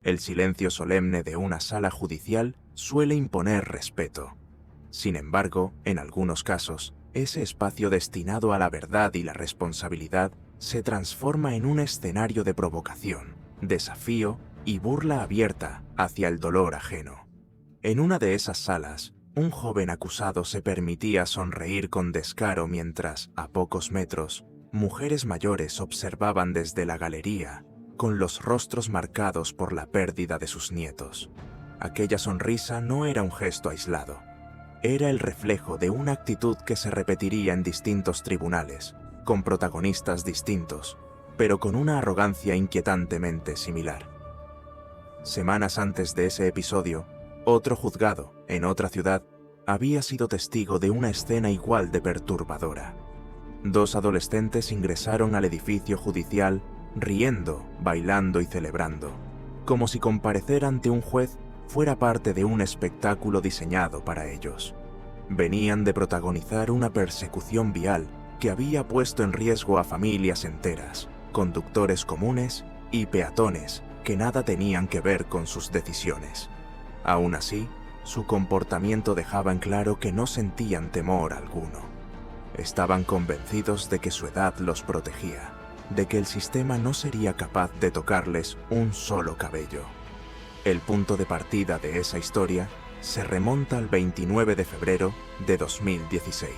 El silencio solemne de una sala judicial suele imponer respeto. Sin embargo, en algunos casos, ese espacio destinado a la verdad y la responsabilidad se transforma en un escenario de provocación, desafío y burla abierta hacia el dolor ajeno. En una de esas salas, un joven acusado se permitía sonreír con descaro mientras, a pocos metros, mujeres mayores observaban desde la galería, con los rostros marcados por la pérdida de sus nietos. Aquella sonrisa no era un gesto aislado. Era el reflejo de una actitud que se repetiría en distintos tribunales, con protagonistas distintos, pero con una arrogancia inquietantemente similar. Semanas antes de ese episodio, otro juzgado, en otra ciudad, había sido testigo de una escena igual de perturbadora. Dos adolescentes ingresaron al edificio judicial riendo, bailando y celebrando, como si comparecer ante un juez fuera parte de un espectáculo diseñado para ellos. Venían de protagonizar una persecución vial que había puesto en riesgo a familias enteras, conductores comunes y peatones que nada tenían que ver con sus decisiones. Aún así, su comportamiento dejaba en claro que no sentían temor alguno. Estaban convencidos de que su edad los protegía, de que el sistema no sería capaz de tocarles un solo cabello. El punto de partida de esa historia se remonta al 29 de febrero de 2016.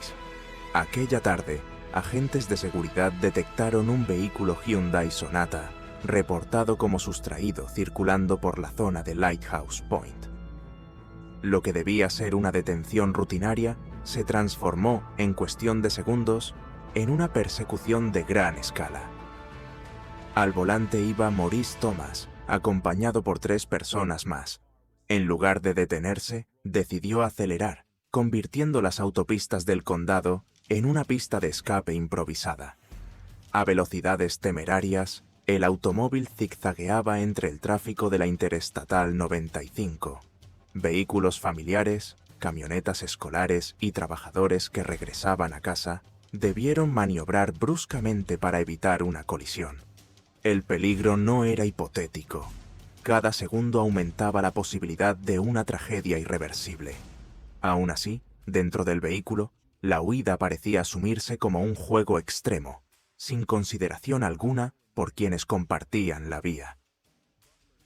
Aquella tarde, agentes de seguridad detectaron un vehículo Hyundai Sonata reportado como sustraído circulando por la zona de Lighthouse Point. Lo que debía ser una detención rutinaria se transformó, en cuestión de segundos, en una persecución de gran escala. Al volante iba Maurice Thomas, acompañado por 3 personas más. En lugar de detenerse, decidió acelerar, convirtiendo las autopistas del condado en una pista de escape improvisada. A velocidades temerarias, el automóvil zigzagueaba entre el tráfico de la Interestatal 95. Vehículos familiares, camionetas escolares y trabajadores que regresaban a casa debieron maniobrar bruscamente para evitar una colisión. El peligro no era hipotético. Cada segundo aumentaba la posibilidad de una tragedia irreversible. Aún así, dentro del vehículo, la huida parecía asumirse como un juego extremo, sin consideración alguna por quienes compartían la vía.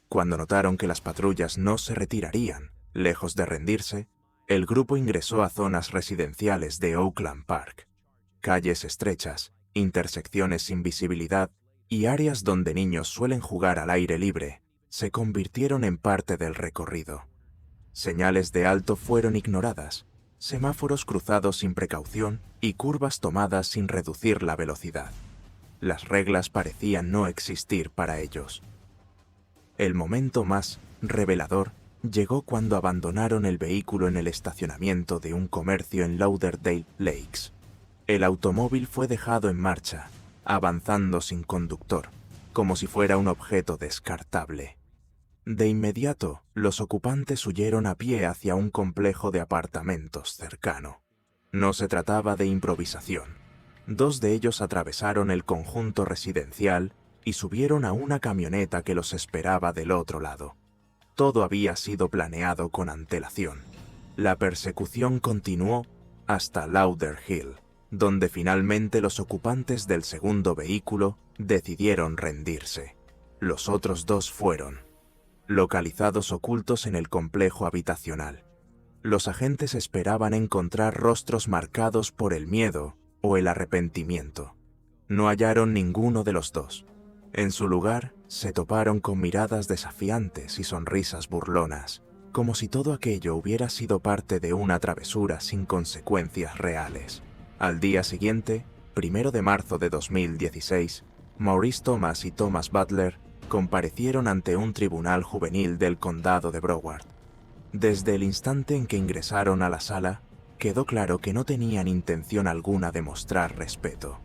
Cuando notaron que las patrullas no se retirarían, lejos de rendirse, el grupo ingresó a zonas residenciales de Oakland Park. Calles estrechas, intersecciones sin visibilidad y áreas donde niños suelen jugar al aire libre se convirtieron en parte del recorrido. Señales de alto fueron ignoradas, semáforos cruzados sin precaución y curvas tomadas sin reducir la velocidad. Las reglas parecían no existir para ellos. El momento más revelador llegó cuando abandonaron el vehículo en el estacionamiento de un comercio en Lauderdale Lakes. El automóvil fue dejado en marcha, avanzando sin conductor, como si fuera un objeto descartable. De inmediato, los ocupantes huyeron a pie hacia un complejo de apartamentos cercano. No se trataba de improvisación. 2 de ellos atravesaron el conjunto residencial y subieron a una camioneta que los esperaba del otro lado. Todo había sido planeado con antelación. La persecución continuó hasta Lauderhill, donde finalmente los ocupantes del segundo vehículo decidieron rendirse. Los otros 2 fueron localizados ocultos en el complejo habitacional. Los agentes esperaban encontrar rostros marcados por el miedo o el arrepentimiento. No hallaron ninguno de los 2. En su lugar, se toparon con miradas desafiantes y sonrisas burlonas, como si todo aquello hubiera sido parte de una travesura sin consecuencias reales. Al día siguiente, 1 de marzo de 2016, Maurice Thomas y Thomas Butler comparecieron ante un tribunal juvenil del condado de Broward. Desde el instante en que ingresaron a la sala, quedó claro que no tenían intención alguna de mostrar respeto.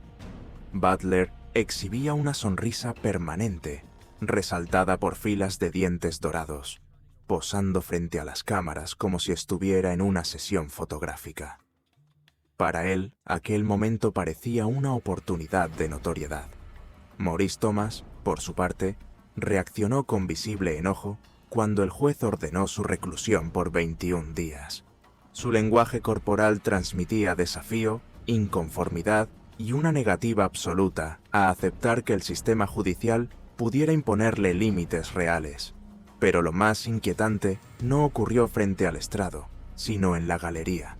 Butler exhibía una sonrisa permanente, resaltada por filas de dientes dorados, posando frente a las cámaras como si estuviera en una sesión fotográfica. Para él, aquel momento parecía una oportunidad de notoriedad. Maurice Thomas, por su parte, reaccionó con visible enojo cuando el juez ordenó su reclusión por 21 días. Su lenguaje corporal transmitía desafío, inconformidad y una negativa absoluta a aceptar que el sistema judicial pudiera imponerle límites reales. Pero lo más inquietante no ocurrió frente al estrado, sino en la galería.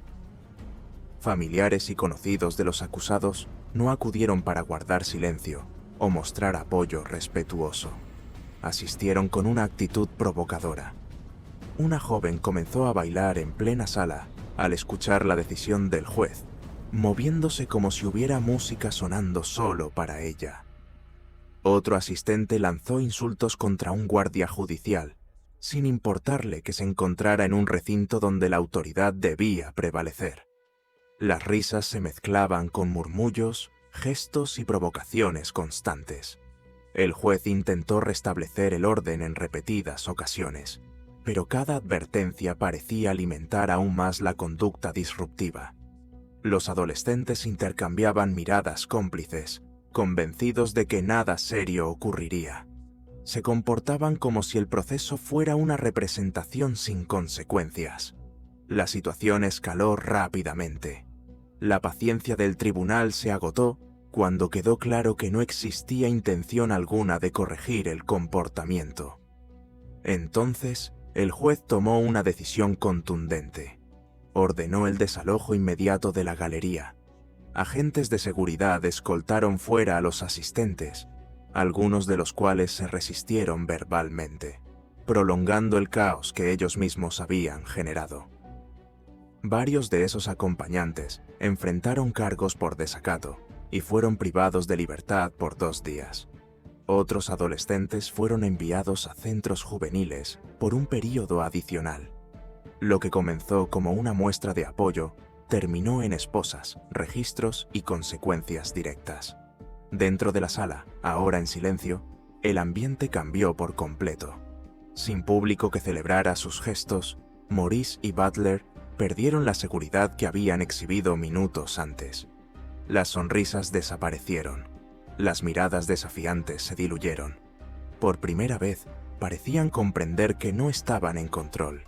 Familiares y conocidos de los acusados no acudieron para guardar silencio o mostrar apoyo respetuoso. Asistieron con una actitud provocadora. Una joven comenzó a bailar en plena sala al escuchar la decisión del juez, moviéndose como si hubiera música sonando solo para ella. Otro asistente lanzó insultos contra un guardia judicial, sin importarle que se encontrara en un recinto donde la autoridad debía prevalecer. Las risas se mezclaban con murmullos, gestos y provocaciones constantes. El juez intentó restablecer el orden en repetidas ocasiones, pero cada advertencia parecía alimentar aún más la conducta disruptiva. Los adolescentes intercambiaban miradas cómplices, convencidos de que nada serio ocurriría. Se comportaban como si el proceso fuera una representación sin consecuencias. La situación escaló rápidamente. La paciencia del tribunal se agotó cuando quedó claro que no existía intención alguna de corregir el comportamiento. Entonces, el juez tomó una decisión contundente. Ordenó el desalojo inmediato de la galería. Agentes de seguridad escoltaron fuera a los asistentes, algunos de los cuales se resistieron verbalmente, prolongando el caos que ellos mismos habían generado. Varios de esos acompañantes enfrentaron cargos por desacato y fueron privados de libertad por 2 días. Otros adolescentes fueron enviados a centros juveniles por un período adicional. Lo que comenzó como una muestra de apoyo terminó en esposas, registros y consecuencias directas. Dentro de la sala, ahora en silencio, el ambiente cambió por completo. Sin público que celebrara sus gestos, Maurice y Butler perdieron la seguridad que habían exhibido minutos antes. Las sonrisas desaparecieron. Las miradas desafiantes se diluyeron. Por primera vez, parecían comprender que no estaban en control.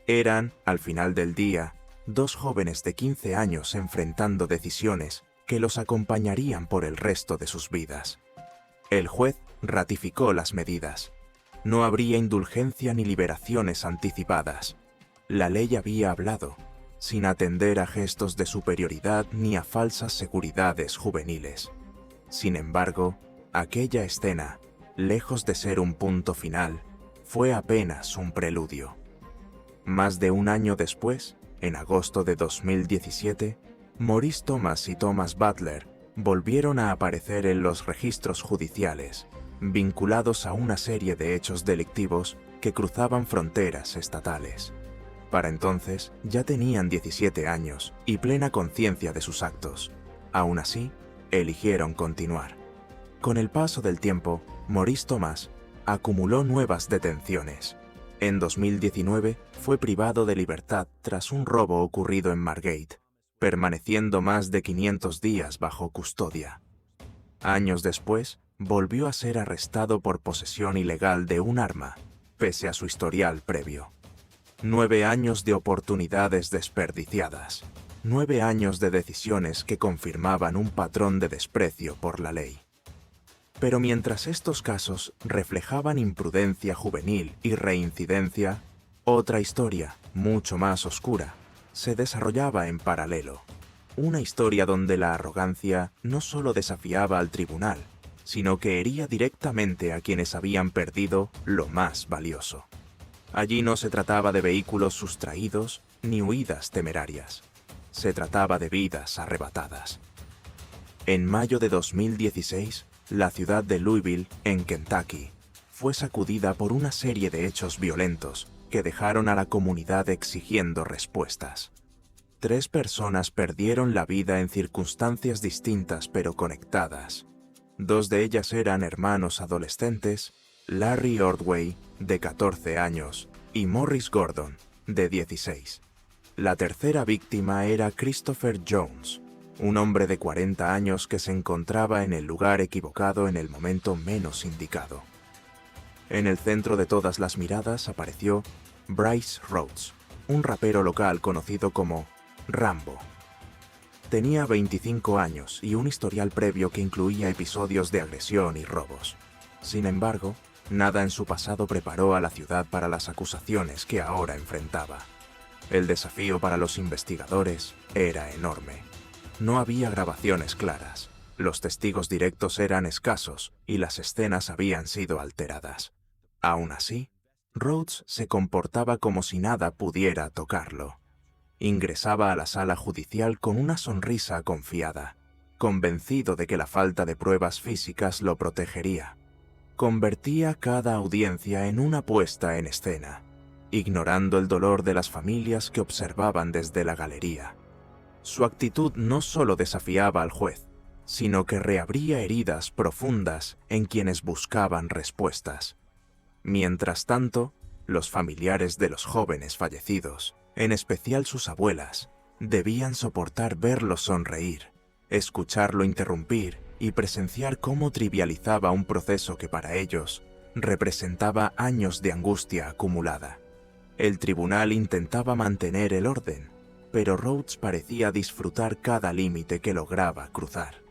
Eran, al final del día, 2 jóvenes de 15 años enfrentando decisiones que los acompañarían por el resto de sus vidas. El juez ratificó las medidas. No habría indulgencia ni liberaciones anticipadas. La ley había hablado, sin atender a gestos de superioridad ni a falsas seguridades juveniles. Sin embargo, aquella escena, lejos de ser un punto final, fue apenas un preludio. Más de un año después, en agosto de 2017, Maurice Thomas y Thomas Butler volvieron a aparecer en los registros judiciales, vinculados a una serie de hechos delictivos que cruzaban fronteras estatales. Para entonces ya tenían 17 años y plena conciencia de sus actos. Aún así, eligieron continuar. Con el paso del tiempo, Maurice Thomas acumuló nuevas detenciones. En 2019 fue privado de libertad tras un robo ocurrido en Margate, permaneciendo más de 500 días bajo custodia. Años después, volvió a ser arrestado por posesión ilegal de un arma, pese a su historial previo. 9 años de oportunidades desperdiciadas. 9 años de decisiones que confirmaban un patrón de desprecio por la ley. Pero mientras estos casos reflejaban imprudencia juvenil y reincidencia, otra historia, mucho más oscura, se desarrollaba en paralelo. Una historia donde la arrogancia no solo desafiaba al tribunal, sino que hería directamente a quienes habían perdido lo más valioso. Allí no se trataba de vehículos sustraídos ni huidas temerarias. Se trataba de vidas arrebatadas. En mayo de 2016, la ciudad de Louisville, en Kentucky, fue sacudida por una serie de hechos violentos que dejaron a la comunidad exigiendo respuestas. 3 personas perdieron la vida en circunstancias distintas pero conectadas. 2 de ellas eran hermanos adolescentes, Larry Ordway, de 14 años, y Morris Gordon, de 16. La tercera víctima era Christopher Jones, un hombre de 40 años que se encontraba en el lugar equivocado en el momento menos indicado. En el centro de todas las miradas apareció Bryce Rhodes, un rapero local conocido como Rambo. Tenía 25 años y un historial previo que incluía episodios de agresión y robos. Sin embargo, nada en su pasado preparó a la ciudad para las acusaciones que ahora enfrentaba. El desafío para los investigadores era enorme. No había grabaciones claras, los testigos directos eran escasos y las escenas habían sido alteradas. Aún así, Rhodes se comportaba como si nada pudiera tocarlo. Ingresaba a la sala judicial con una sonrisa confiada, convencido de que la falta de pruebas físicas lo protegería. Convertía cada audiencia en una puesta en escena, ignorando el dolor de las familias que observaban desde la galería. Su actitud no solo desafiaba al juez, sino que reabría heridas profundas en quienes buscaban respuestas. Mientras tanto, los familiares de los jóvenes fallecidos, en especial sus abuelas, debían soportar verlo sonreír, escucharlo interrumpir y presenciar cómo trivializaba un proceso que para ellos representaba años de angustia acumulada. El tribunal intentaba mantener el orden, pero Rhodes parecía disfrutar cada límite que lograba cruzar.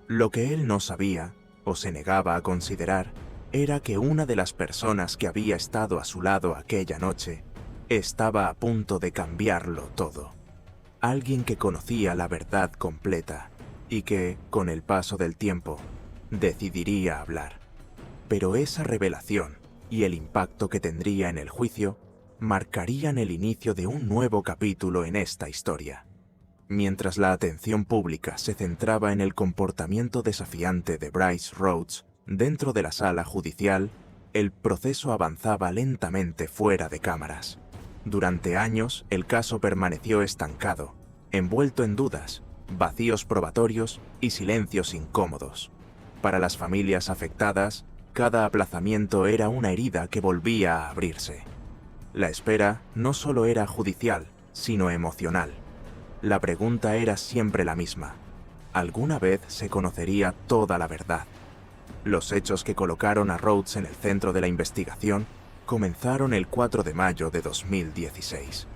Lo que él no sabía, o se negaba a considerar, era que una de las personas que había estado a su lado aquella noche estaba a punto de cambiarlo todo. Alguien que conocía la verdad completa y que, con el paso del tiempo, decidiría hablar. Pero esa revelación y el impacto que tendría en el juicio marcarían el inicio de un nuevo capítulo en esta historia. Mientras la atención pública se centraba en el comportamiento desafiante de Bryce Rhodes dentro de la sala judicial, el proceso avanzaba lentamente fuera de cámaras. Durante años, el caso permaneció estancado, envuelto en dudas, vacíos probatorios y silencios incómodos. Para las familias afectadas, cada aplazamiento era una herida que volvía a abrirse. La espera no solo era judicial, sino emocional. La pregunta era siempre la misma. ¿Alguna vez se conocería toda la verdad? Los hechos que colocaron a Rhodes en el centro de la investigación comenzaron el 4 de mayo de 2016.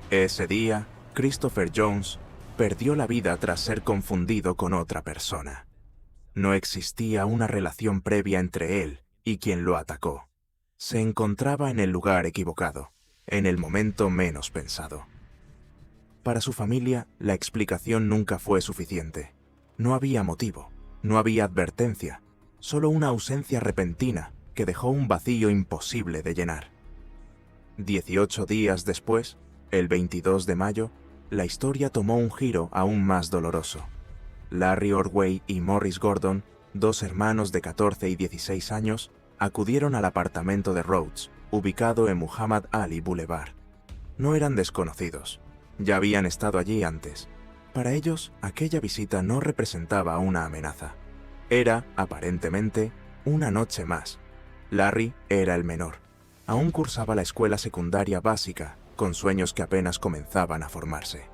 Ese día, Christopher Jones perdió la vida tras ser confundido con otra persona. No existía una relación previa entre él y quien lo atacó. Se encontraba en el lugar equivocado, en el momento menos pensado. Para su familia, la explicación nunca fue suficiente. No había motivo, no había advertencia, solo una ausencia repentina que dejó un vacío imposible de llenar. 18 días después, el 22 de mayo, la historia tomó un giro aún más doloroso. Larry Ordway y Morris Gordon, dos hermanos de 14 y 16 años, acudieron al apartamento de Rhodes, ubicado en Muhammad Ali Boulevard. No eran desconocidos, ya habían estado allí antes. Para ellos, aquella visita no representaba una amenaza. Era, aparentemente, una noche más. Larry era el menor. Aún cursaba la escuela secundaria básica, con sueños que apenas comenzaban a formarse.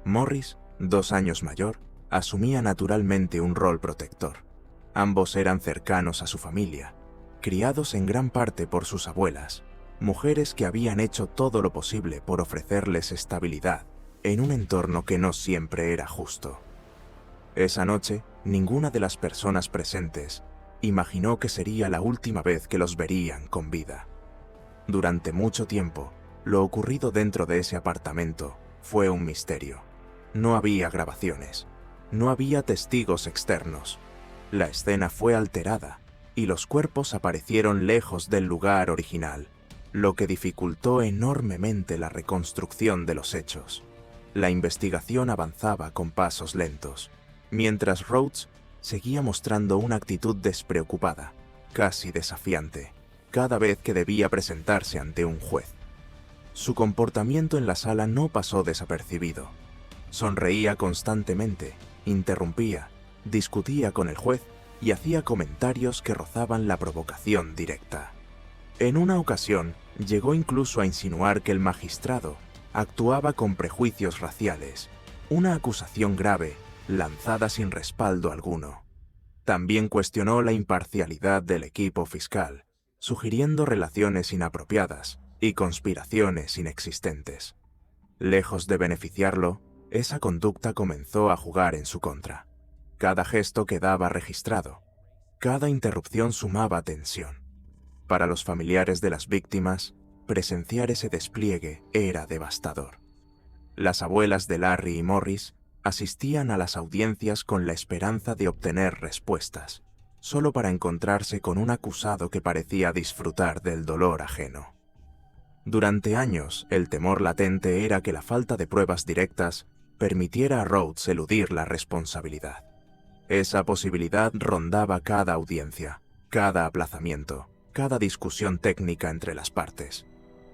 Morris, 2 años mayor, asumía naturalmente un rol protector. Ambos eran cercanos a su familia, criados en gran parte por sus abuelas, mujeres que habían hecho todo lo posible por ofrecerles estabilidad en un entorno que no siempre era justo. Esa noche, ninguna de las personas presentes imaginó que sería la última vez que los verían con vida. Durante mucho tiempo, lo ocurrido dentro de ese apartamento fue un misterio. No había grabaciones, no había testigos externos. La escena fue alterada y los cuerpos aparecieron lejos del lugar original, lo que dificultó enormemente la reconstrucción de los hechos. La investigación avanzaba con pasos lentos, mientras Rhodes seguía mostrando una actitud despreocupada, casi desafiante, cada vez que debía presentarse ante un juez. Su comportamiento en la sala no pasó desapercibido. Sonreía constantemente, interrumpía, discutía con el juez y hacía comentarios que rozaban la provocación directa. En una ocasión, llegó incluso a insinuar que el magistrado actuaba con prejuicios raciales, una acusación grave lanzada sin respaldo alguno. También cuestionó la imparcialidad del equipo fiscal, sugiriendo relaciones inapropiadas y conspiraciones inexistentes. Lejos de beneficiarlo, esa conducta comenzó a jugar en su contra. Cada gesto quedaba registrado. Cada interrupción sumaba tensión. Para los familiares de las víctimas, presenciar ese despliegue era devastador. Las abuelas de Larry y Morris asistían a las audiencias con la esperanza de obtener respuestas, solo para encontrarse con un acusado que parecía disfrutar del dolor ajeno. Durante años, el temor latente era que la falta de pruebas directas permitiera a Rhodes eludir la responsabilidad. Esa posibilidad rondaba cada audiencia, cada aplazamiento, cada discusión técnica entre las partes.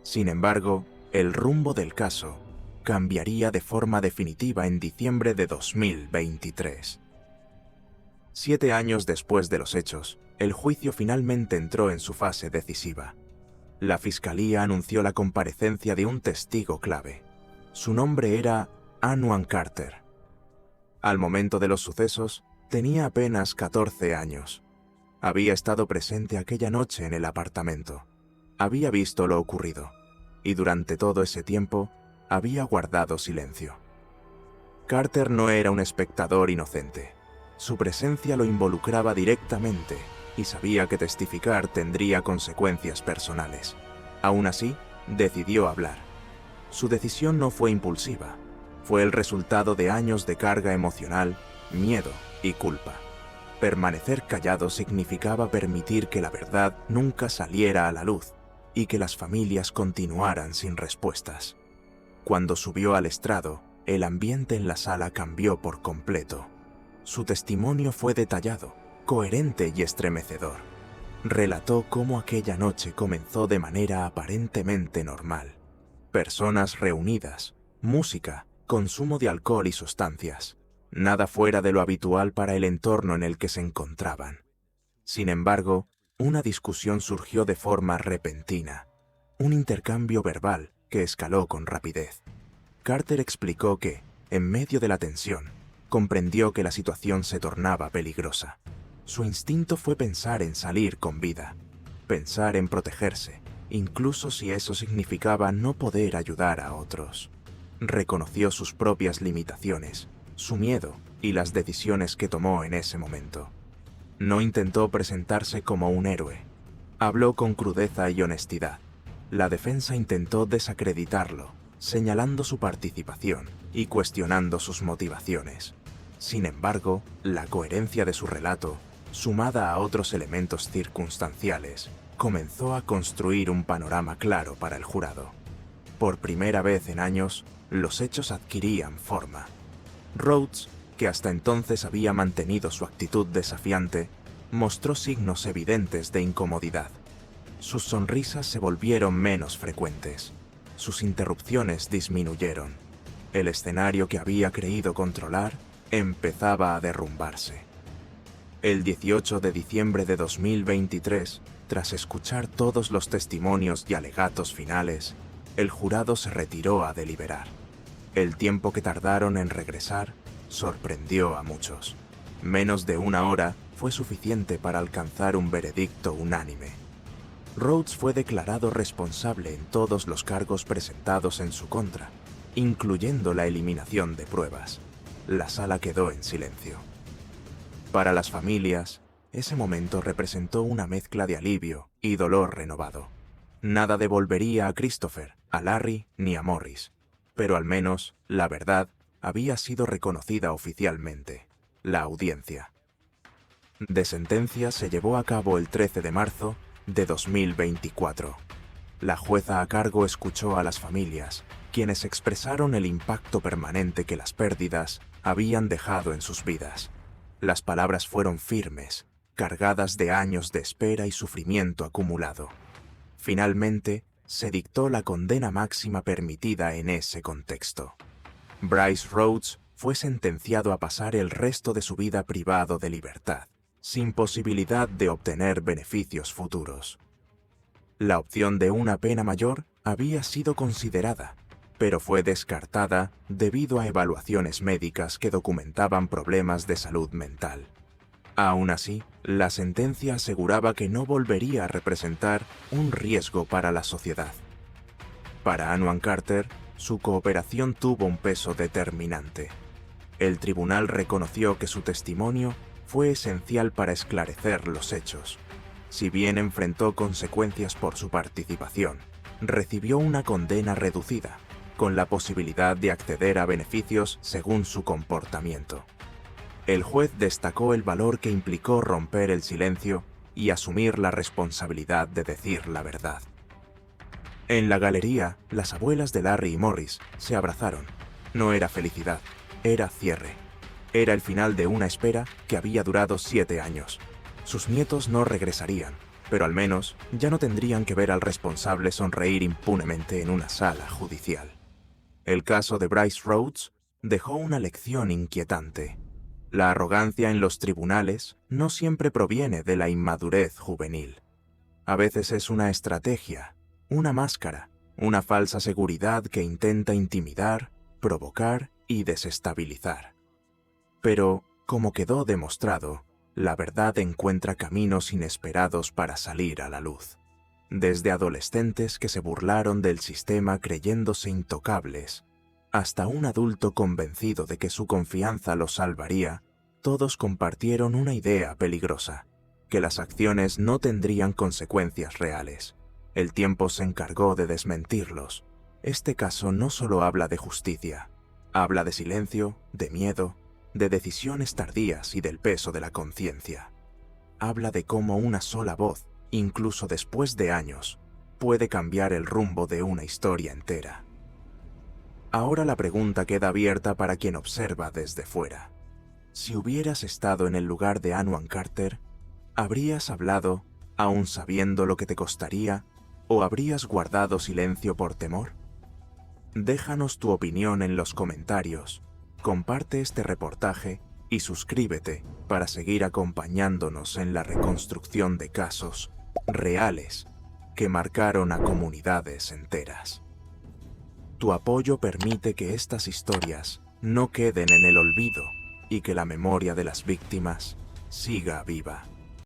Sin embargo, el rumbo del caso cambiaría de forma definitiva en diciembre de 2023. 7 años después de los hechos, el juicio finalmente entró en su fase decisiva. La fiscalía anunció la comparecencia de un testigo clave. Su nombre era Anwan Carter. Al momento de los sucesos, tenía apenas 14 años. Había estado presente aquella noche en el apartamento. Había visto lo ocurrido, y durante todo ese tiempo había guardado silencio. Carter no era un espectador inocente. Su presencia lo involucraba directamente y sabía que testificar tendría consecuencias personales. Aún así, decidió hablar. Su decisión no fue impulsiva. Fue el resultado de años de carga emocional, miedo y culpa. Permanecer callado significaba permitir que la verdad nunca saliera a la luz y que las familias continuaran sin respuestas. Cuando subió al estrado, el ambiente en la sala cambió por completo. Su testimonio fue detallado, coherente y estremecedor. Relató cómo aquella noche comenzó de manera aparentemente normal. Personas reunidas, música, consumo de alcohol y sustancias. Nada fuera de lo habitual para el entorno en el que se encontraban. Sin embargo, una discusión surgió de forma repentina. Un intercambio verbal que escaló con rapidez. Carter explicó que, en medio de la tensión, comprendió que la situación se tornaba peligrosa. Su instinto fue pensar en salir con vida, pensar en protegerse, incluso si eso significaba no poder ayudar a otros. Reconoció sus propias limitaciones, su miedo y las decisiones que tomó en ese momento. No intentó presentarse como un héroe. Habló con crudeza y honestidad. La defensa intentó desacreditarlo, señalando su participación y cuestionando sus motivaciones. Sin embargo, la coherencia de su relato, sumada a otros elementos circunstanciales, comenzó a construir un panorama claro para el jurado. Por primera vez en años, los hechos adquirían forma. Rhodes, que hasta entonces había mantenido su actitud desafiante, mostró signos evidentes de incomodidad. Sus sonrisas se volvieron menos frecuentes. Sus interrupciones disminuyeron. El escenario que había creído controlar empezaba a derrumbarse. El 18 de diciembre de 2023, tras escuchar todos los testimonios y alegatos finales, el jurado se retiró a deliberar. El tiempo que tardaron en regresar sorprendió a muchos. Menos de 1 hora fue suficiente para alcanzar un veredicto unánime. Rhodes fue declarado responsable en todos los cargos presentados en su contra, incluyendo la eliminación de pruebas. La sala quedó en silencio. Para las familias, ese momento representó una mezcla de alivio y dolor renovado. Nada devolvería a Christopher, a Larry ni a Morris, pero al menos la verdad había sido reconocida oficialmente. La audiencia de sentencia se llevó a cabo el 13 de marzo de 2024. La jueza a cargo escuchó a las familias, quienes expresaron el impacto permanente que las pérdidas habían dejado en sus vidas. Las palabras fueron firmes, cargadas de años de espera y sufrimiento acumulado. Finalmente, se dictó la condena máxima permitida en ese contexto. Bryce Rhodes fue sentenciado a pasar el resto de su vida privado de libertad, sin posibilidad de obtener beneficios futuros. La opción de una pena mayor había sido considerada, pero fue descartada debido a evaluaciones médicas que documentaban problemas de salud mental. Aún así, la sentencia aseguraba que no volvería a representar un riesgo para la sociedad. Para Anwan Carter, su cooperación tuvo un peso determinante. El tribunal reconoció que su testimonio fue esencial para esclarecer los hechos. Si bien enfrentó consecuencias por su participación, recibió una condena reducida, con la posibilidad de acceder a beneficios según su comportamiento. El juez destacó el valor que implicó romper el silencio y asumir la responsabilidad de decir la verdad. En la galería, las abuelas de Larry y Morris se abrazaron. No era felicidad, era cierre. Era el final de una espera que había durado 7 años. Sus nietos no regresarían, pero al menos ya no tendrían que ver al responsable sonreír impunemente en una sala judicial. El caso de Bryce Rhodes dejó una lección inquietante. La arrogancia en los tribunales no siempre proviene de la inmadurez juvenil. A veces es una estrategia, una máscara, una falsa seguridad que intenta intimidar, provocar y desestabilizar. Pero, como quedó demostrado, la verdad encuentra caminos inesperados para salir a la luz. Desde adolescentes que se burlaron del sistema creyéndose intocables, hasta un adulto convencido de que su confianza los salvaría, todos compartieron una idea peligrosa, que las acciones no tendrían consecuencias reales. El tiempo se encargó de desmentirlos. Este caso no solo habla de justicia, habla de silencio, de miedo, de decisiones tardías y del peso de la conciencia. Habla de cómo una sola voz, incluso después de años, puede cambiar el rumbo de una historia entera. Ahora la pregunta queda abierta para quien observa desde fuera. Si hubieras estado en el lugar de Anwan Carter, ¿habrías hablado, aún sabiendo lo que te costaría, o habrías guardado silencio por temor? Déjanos tu opinión en los comentarios, comparte este reportaje y suscríbete para seguir acompañándonos en la reconstrucción de casos reales que marcaron a comunidades enteras. Tu apoyo permite que estas historias no queden en el olvido y que la memoria de las víctimas siga viva.